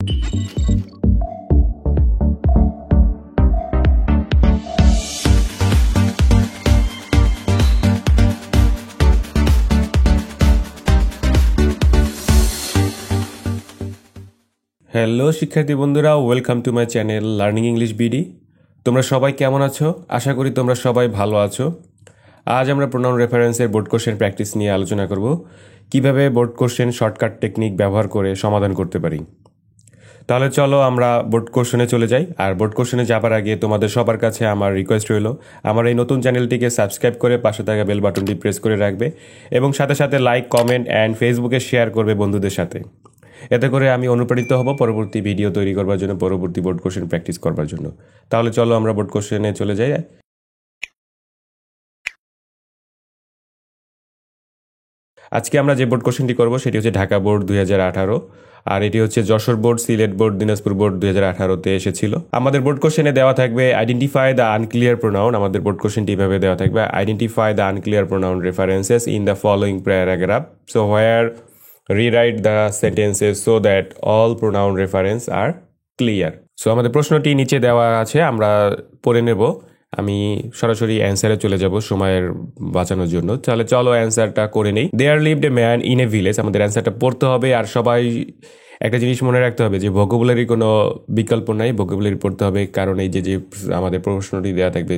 Hello শিক্ষার্থী বন্ধুরা, welcome to my channel learning English BD. তোমরা সবাই কেমন আছো? আশা করি তোমরা সবাই ভালো আছো। আজ আমরা প্রোনাউন রেফারেন্সের বোর্ড কোশ্চেন প্র্যাকটিস নিয়ে আলোচনা করব, কিভাবে বোর্ড কোশ্চেন শর্টকাট টেকনিক ব্যবহার করে সমাধান করতে পারি। তাহলে চলো আমরা বোর্ড কোশ্চেনে চলে যাই। আর বোর্ড কোশ্চেনে যাবার আগে তোমাদের সবার কাছে আমার রিকোয়েস্ট রইল, আমার এই নতুন চ্যানেলটিকে সাবস্ক্রাইব করে পাশে থাকা বেল বাটনটি প্রেস করে রাখবে এবং সাথে সাথে লাইক, কমেন্ট অ্যান্ড ফেসবুকে শেয়ার করবে বন্ধুদের সাথে। এতে করে আমি অনুপ্রাণিত হব পরবর্তী ভিডিও তৈরি করবার জন্য, পরবর্তী বোর্ড কোশ্চেন প্র্যাকটিস করবার জন্য। তাহলে চলো আমরা বোর্ড কোশ্চেনে চলে যাই। আজকে আমরা যে বোর্ড কোশ্চেনটি করব সেটি হচ্ছে ঢাকা বোর্ড 2018, আর এটি হচ্ছে Jessore board, Sylhet board, Dinajpur board 2018-তে এসেছিল। আমাদের বোর্ড কোশ্চেনে দেওয়া থাকবে আইডেন্টিফাই দ্য আনক্লিয়ার প্রোনাউন। আমাদের বোর্ড কোশ্চেনটি এভাবে দেওয়া থাকবে, identify the unclear pronoun references in the following paragraph, so where rewrite the sentences so that all pronoun reference are clear. So আমাদের প্রশ্নটি নিচে দেওয়া আছে, আমরা পড়ে নেব। আমি সরাসরি অ্যান্সারে চলে যাব সময়ের বাঁচানোর জন্য। তাহলে চলো অ্যান্সারটা করে নেই। There lived a man in a village. আমাদের অ্যান্সারটা পড়তে হবে, আর সবাই একটা জিনিস মনে রাখতে হবে যে ভোকাবুলারি কোনো বিকল্প নাই, ভোকাবুলারি পড়তে হবে। কারণ এই যে আমাদের প্রশ্নটি দেওয়া থাকবে,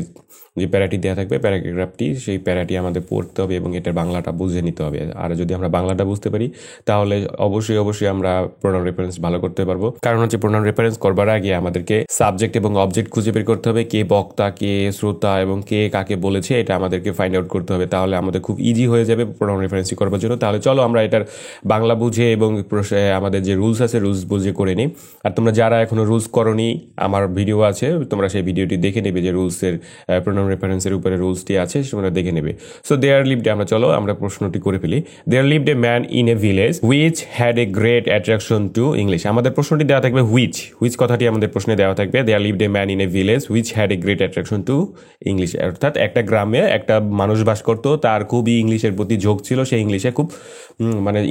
যে প্যারাটি দেওয়া থাকবে, প্যারাগ্রাফটি, সেই প্যারাটি আমাদের পড়তে হবে এবং এটার বাংলাটা বুঝে নিতে হবে। আর যদি আমরা বাংলাটা বুঝতে পারি তাহলে অবশ্যই আমরা প্রোনাউন রেফারেন্স ভালো করতে পারবো। কারণ হচ্ছে প্রোনাউন রেফারেন্স করবার আগে আমাদেরকে সাবজেক্ট এবং অবজেক্ট খুঁজে বের করতে হবে, কে বক্তা, কে শ্রোতা এবং কে কাকে বলেছে, এটা আমাদেরকে ফাইন্ড আউট করতে হবে। তাহলে আমাদের খুব ইজি হয়ে যাবে প্রোনাউন রেফারেন্স করবার জন্য। তাহলে চলো আমরা এটার বাংলা বুঝে এবং আমাদের যে রুলস আছে রুলস বুঝে করে নিই। আর তোমরা যারা এখনো রুলস করোনি, আমার ভিডিও আছে, তোমরা সেই ভিডিওটি দেখে নেবে যে রুলসের প্রোনাউন রেফারেন্সের উপরে রুলসটি আছে, তোমরা দেখে নেবে। সো দেয়ার লিভড, আমরা প্রশ্নটি করে ফেলি। There lived a man in a village which had a great attraction to English. আমাদের প্রশ্নটি দেওয়া থাকবে হুইচ কথাটি আমাদের প্রশ্নে দেওয়া থাকবে। There lived a man in a village which had a great attraction to English, অর্থাৎ একটা গ্রামে একটা মানুষ বাস করতো, তার খুবই ইংলিশের প্রতি ঝোঁক ছিল, সে ইংলিশে খুব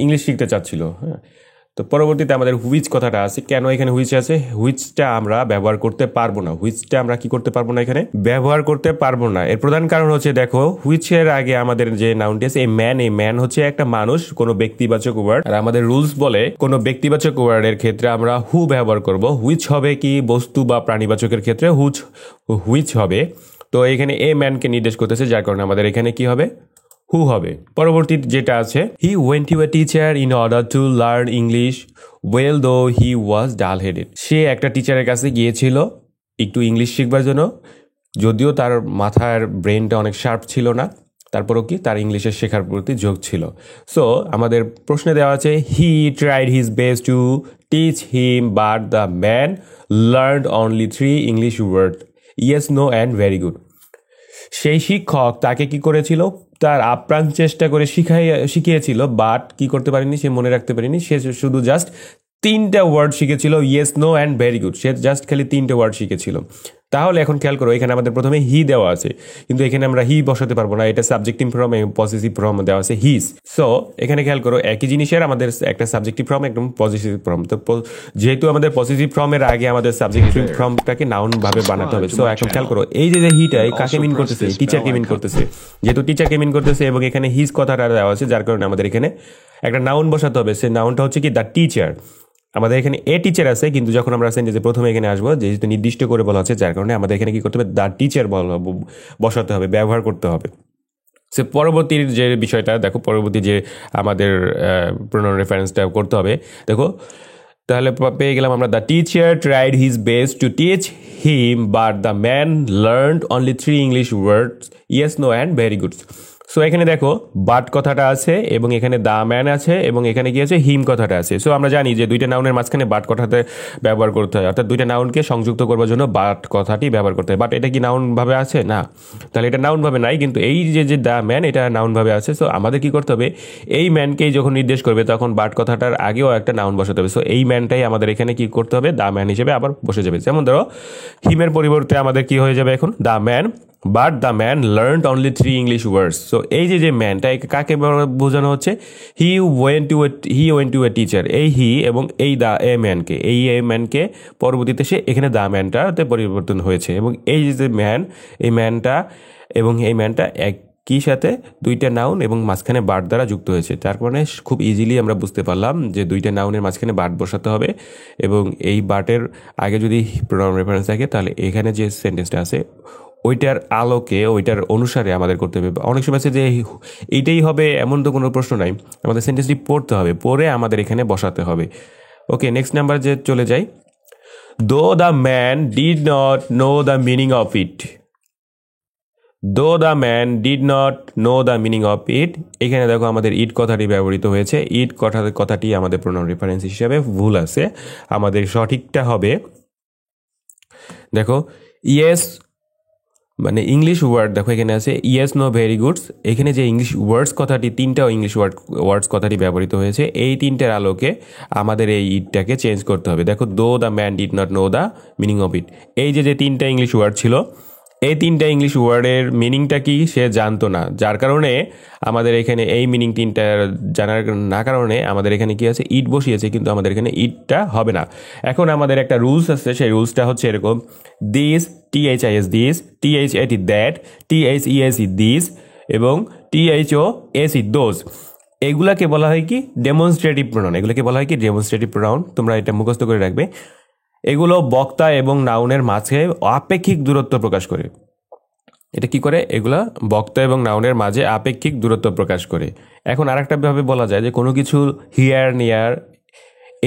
ইংলিশ শিখতে চাচ্ছিল। হ্যাঁ, তো পরবর্তীতে আমাদের হুইচ কথাটা আছে। কেন এখানে হুইচ আছে? হুইচটা আমরা ব্যবহার করতে পারবো না। হুইচটা আমরা কি করতে পারবো না, এখানে ব্যবহার করতে পারবো না। এর প্রধান কারণ হচ্ছে, দেখো হুইচের আগে আমাদের যে নাউনটি আছে এই ম্যান হচ্ছে একটা মানুষ, কোনো ব্যক্তিবাচক ওয়ার্ড। আর আমাদের রুলস বলে কোনো ব্যক্তিবাচক ওয়ার্ডের ক্ষেত্রে আমরা হু ব্যবহার করব। হুইচ হবে কি বস্তু বা প্রাণীবাচকের ক্ষেত্রে হুইচ হবে। তো এখানে এ ম্যানকে নির্দেশ করতেছে, যার কারণে আমাদের এখানে কি হবে? হু হবে। পরবর্তী যেটা আছে, হি went to a teacher in order to learn English well দো হি ওয়াজ ডাল হেডেড। সে একটা টিচারের কাছে গিয়েছিল একটু ইংলিশ শিখবার জন্য, যদিও তার মাথার ব্রেনটা অনেক শার্প ছিল না, তারপরও কি তার ইংলিশের শেখার প্রতি ঝোঁক ছিল। সো আমাদের প্রশ্নে দেওয়া আছে, he tried his best to teach him but the man learned only 3 English word, yes, no and very good. সেই শিক্ষক তাকে কি করেছিল? তার আপ্রাণ চেষ্টা করে শিখিয়েছিল, বাট কি করতে পারেনি, সে মনে রাখতে পারেনি। সে শুধু জাস্ট 3টা ওয়ার্ড শিখেছিল, yes, no and very good. সে জাস্ট খালি 3টে ওয়ার্ড শিখেছিল। তাহলে এখন খেয়াল করো, এখানে আমাদের প্রথমে হি দেওয়া আছে, কিন্তু এখানে আমরা হি বসাতে পারবো না, এটা সাবজেক্টিভ ফর্ম এবং পজিটিভ ফর্ম দেওয়া আছে হিজ। সো এখানে খেয়াল করো, একই জিনিসের আমাদের একটা সাবজেক্টিভ ফর্ম, একদম পজিটিভ ফর্ম। তো যেহেতু আমাদের পজিটিভ ফর্মের আগে আমাদের সাবজেক্টিভ ফর্মটাকে নাউন ভাবে বানাতে হবে। সো এখন খেয়াল করো, এই যে হিটা কাকে মিন করতেছে? টিচারকে মিন করতেছে। যেহেতু টিচারকে মিন করতেছে এবং এখানে হিজ কথাটা দেওয়া আছে, যার কারণে আমাদের এখানে একটা নাউন বসাতে হবে। সে নাউনটা হচ্ছে কি? The teacher. আমাদের এখানে এ টিচার আছে, কিন্তু যখন আমরা সেন্টেন্সে প্রথমে এখানে আসবো, যেহেতু নির্দিষ্ট করে বলা আছে, যার কারণে আমাদের এখানে কি করতে হবে? দ্য টিচার বসাতে হবে, ব্যবহার করতে হবে। সে পরবর্তীর যে বিষয়টা দেখো, পরবর্তী যে আমাদের প্রোনাউন রেফারেন্সটা করতে হবে, দেখো তাহলে পেয়ে গেলাম আমরা, the teacher tried his best to teach him but the man learned only 3 English words, yes, no and very good. So এখানে দেখো বাট কথাটা আছে এবং এখানে দা ম্যান আছে এবং এখানে কি আছে? হিম কথাটা আছে। সো আমরা জানি যে দুইটা নাউনের মাঝখানে বাট কথাতে ব্যবহার করতে হয়, অর্থাৎ দুইটা নাউনকে সংযুক্ত করবার জন্য বাট কথাটি ব্যবহার করতে হয়। বাট এটা কি নাউন ভাবে আছে? না, তাহলে এটা নাউন ভাবে নাই, কিন্তু এই যে দা ম্যান, এটা নাউন ভাবে আছে। সো আমাদের কি করতে হবে? এই ম্যানকেই যখন নির্দেশ করবে তখন বাট কথাটার আগেও একটা নাউন বসাতে হবে। সো এই ম্যানটাই আমাদের এখানে কি করতে হবে? দা ম্যান হিসেবে আবার বসে যাবে। যেমন ধরো হিমের পরিবর্তে আমাদের কি হয়ে যাবে এখন? The man but the man learned only 3 English words. So এই যে ম্যানটা কাকে বোঝানো হচ্ছে? He went to a teacher. এই হি এবং এই দ্য এ ম্যানকে, এই এ ম্যানকে পরবর্তীতে সে এখানে দ্য ম্যানটাতে পরিবর্তন হয়েছে, এবং এই যে ম্যান, এই ম্যানটা এবং এই ম্যানটা একই সাথে দুইটা নাউন এবং মাঝখানে বার্ড দ্বারা যুক্ত হয়েছে। তার কারণে খুব ইজিলি আমরা বুঝতে পারলাম যে দুইটা নাউনের মাঝখানে বার্ড বসাতে হবে, এবং এই বার্ডের আগে যদি প্রোনাউন রেফারেন্স থাকে তাহলে এখানে যে সেন্টেন্সটা আছে ওইটার আলোকে, ওইটার অনুসারে আমাদের করতে হবে। অনেক সময় আছে যে এইটাই হবে এমন তো কোনো প্রশ্ন নাই, আমাদের সেন্টেন্সটি পড়তে হবে, পড়ে আমাদের এখানে বসাতে হবে। ওকে, নেক্সট নাম্বার যে চলে যাই। Though the man did not know the meaning of it. Though the man did not know the meaning of it, এখানে দেখো আমাদের ইট কথাটি ব্যবহৃত হয়েছে। ইট কথাটি আমাদের প্রোনাউন রেফারেন্স হিসাবে ভুল আছে। আমাদের সঠিকটা হবে, দেখো ইয়েস, মানে ইংলিশ ওয়ার্ড দেখো এখানে আছে ইয়েস, নো, ভেরি গুডস। এখানে যে ইংলিশ ওয়ার্ডস কথাটি, তিনটাও ইংলিশ ওয়ার্ডস কথাটি ব্যবহৃত হয়েছে। এই তিনটার আলোকে আমাদের এই ইটটাকে চেঞ্জ করতে হবে। দেখো দো the man did not know the meaning of ইট, এই যে তিনটা ইংলিশ ওয়ার্ড ছিল, এই তিনটা ইংলিশ ওয়ার্ডের মিনিংটা কি সে জানতো না, যার কারণে আমাদের এখানে এই মিনিং তিনটা জানার না কারণে আমাদের এখানে কি আছে, ইট বসিয়েছে, কিন্তু আমাদের এখানে ইটটা হবে না। এখন আমাদের একটা রুলস আছে, সেই রুলসটা হচ্ছে এরকম, this, THIS this, THAT that, THESE this এবং THOSE দোজ, এগুলাকে বলা হয় কি ডেমনস্ট্রেটিভ প্রোনাউন। এগুলোকে বলা হয় কি ডেমনস্ট্রেটিভ প্রোনাউন। তোমরা এটা মুখস্থ করে রাখবে। এগুলো বক্তা এবং নাউনের মাঝে আপেক্ষিক দূরত্ব প্রকাশ করে। এটা কি করে? এগুলা বক্তা এবং নাউনের মাঝে আপেক্ষিক দূরত্ব প্রকাশ করে। এখন আরেকটা ভাবে বলা যায় যে কোনো কিছু হিয়ার, নিয়ার,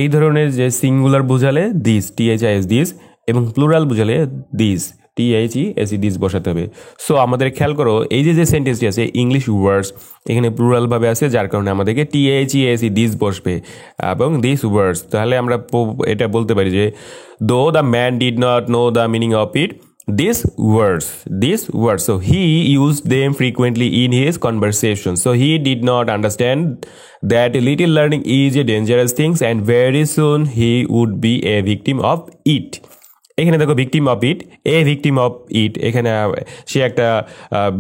এই ধরনের যে সিঙ্গুলার বোঝালে দিস, THIS দিস, এবং প্লুরাল বোঝালে দিস, THESE দিস বসাতে হবে। সো আমাদের খেয়াল করো, এই যে সেন্টেন্সটি আছে ইংলিশ ওয়ার্ডস, এখানে প্লুরাল ভাবে আছে, যার কারণে আমাদেরকে THESE দিস বসবে এবং দিস ওয়ার্ডস। তাহলে আমরা এটা বলতে পারি যে দো the man did not know the meaning of it, these words, so he used them frequently in his conversation, so he did not understand that little learning is a dangerous thing and very soon he would be a victim of it. এখানে দেখো victim of it, victim of it, এখানে সে একটা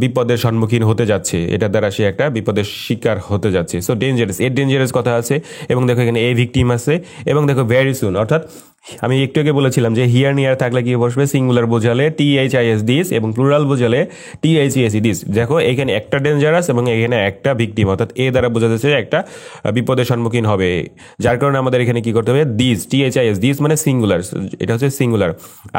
বিপদের সম্মুখীন হতে যাচ্ছে, এটার দ্বারা সে একটা বিপদের শিকার হতে যাচ্ছে। সো ডেঞ্জারাস, ডেঞ্জারাস কথা আছে, এবং দেখো এখানে ভিকটিম আছে, এবং দেখো ভেরি সুন, অর্থাৎ আমি একটু আগে বলেছিলাম যে হিয়ার নিয়ার থাকলে কি বসবে, সিঙ্গুলার বোঝালে THIS দিস এবং প্লুরাল বোঝালে THESE দিস। দেখো এখানে একটা ডেঞ্জারাস এবং এখানে একটা ভিকটিম, অর্থাৎ দ্বারা বোঝা যাচ্ছে একটা বিপদের সম্মুখীন হবে, যার কারণে আমাদের এখানে কি করতে হবে, দিস, THIS দিস মানে সিঙ্গুলার, এটা হচ্ছে সিঙ্গুলার।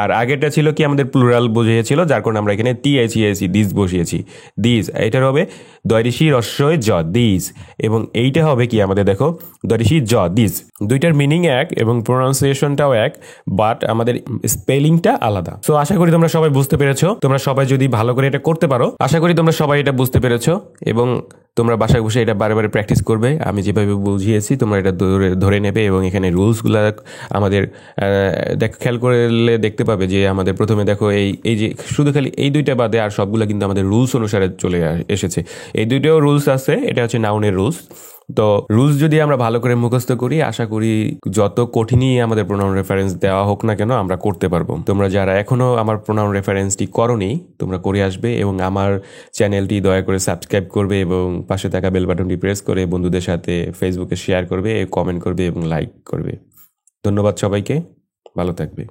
আর আগেরটা ছিল কি আমাদের প্লুরাল বুঝিয়েছিল, যার কারণে আমরা এখানে THESE দিস বসিয়েছি, দিস। এটার হবে দয়রিশি রস্যই জ, দিস, এবং এইটা হবে কি আমাদের দেখো দয়রিশি জ, দিস। দুইটার মিনিং এক এবং প্রোনাউন্সিয়েশনটাও এক, বাট আমাদের স্পেলিংটা আলাদা। সো আশা করি তোমরা সবাই বুঝতে পেরেছো। তোমরা সবাই যদি ভালো করে এটা করতে পারো, আশা করি তোমরা সবাই এটা বুঝতে পেরেছো, এবং তোমরা বাসায় বসে এটা বারে বারে প্র্যাকটিস করবে। আমি যেভাবে বুঝিয়েছি তোমরা এটা ধরে নেবে, এবং এখানে রুলসগুলো আমাদের খেয়াল করলে দেখতে পাবে যে আমাদের প্রথমে দেখো এই যে শুধু খালি এই দুইটা বাদে আর সবগুলো কিন্তু আমাদের রুলস অনুসারে চলে এসেছে। এই দুইটাও রুলস আছে, এটা হচ্ছে নাউনের রুলস। তো রুলস যদি আমরা ভালো করে মুখস্থ করি, আশা করি যত কঠিনই আমাদের প্রোনাউন রেফারেন্স দেওয়া হোক না কেন আমরা করতে পারবো। তোমরা যারা এখনো আমার প্রোনাউন রেফারেন্সটি করোনি, তোমরা করে আসবে, এবং আমার চ্যানেলটি দয়া করে সাবস্ক্রাইব করবে, এবং পাশে থাকা বেল বাটনটি প্রেস করে বন্ধুদের সাথে ফেসবুকে শেয়ার করবে, কমেন্ট করবে এবং লাইক করবে। ধন্যবাদ সবাইকে, ভালো থাকবে।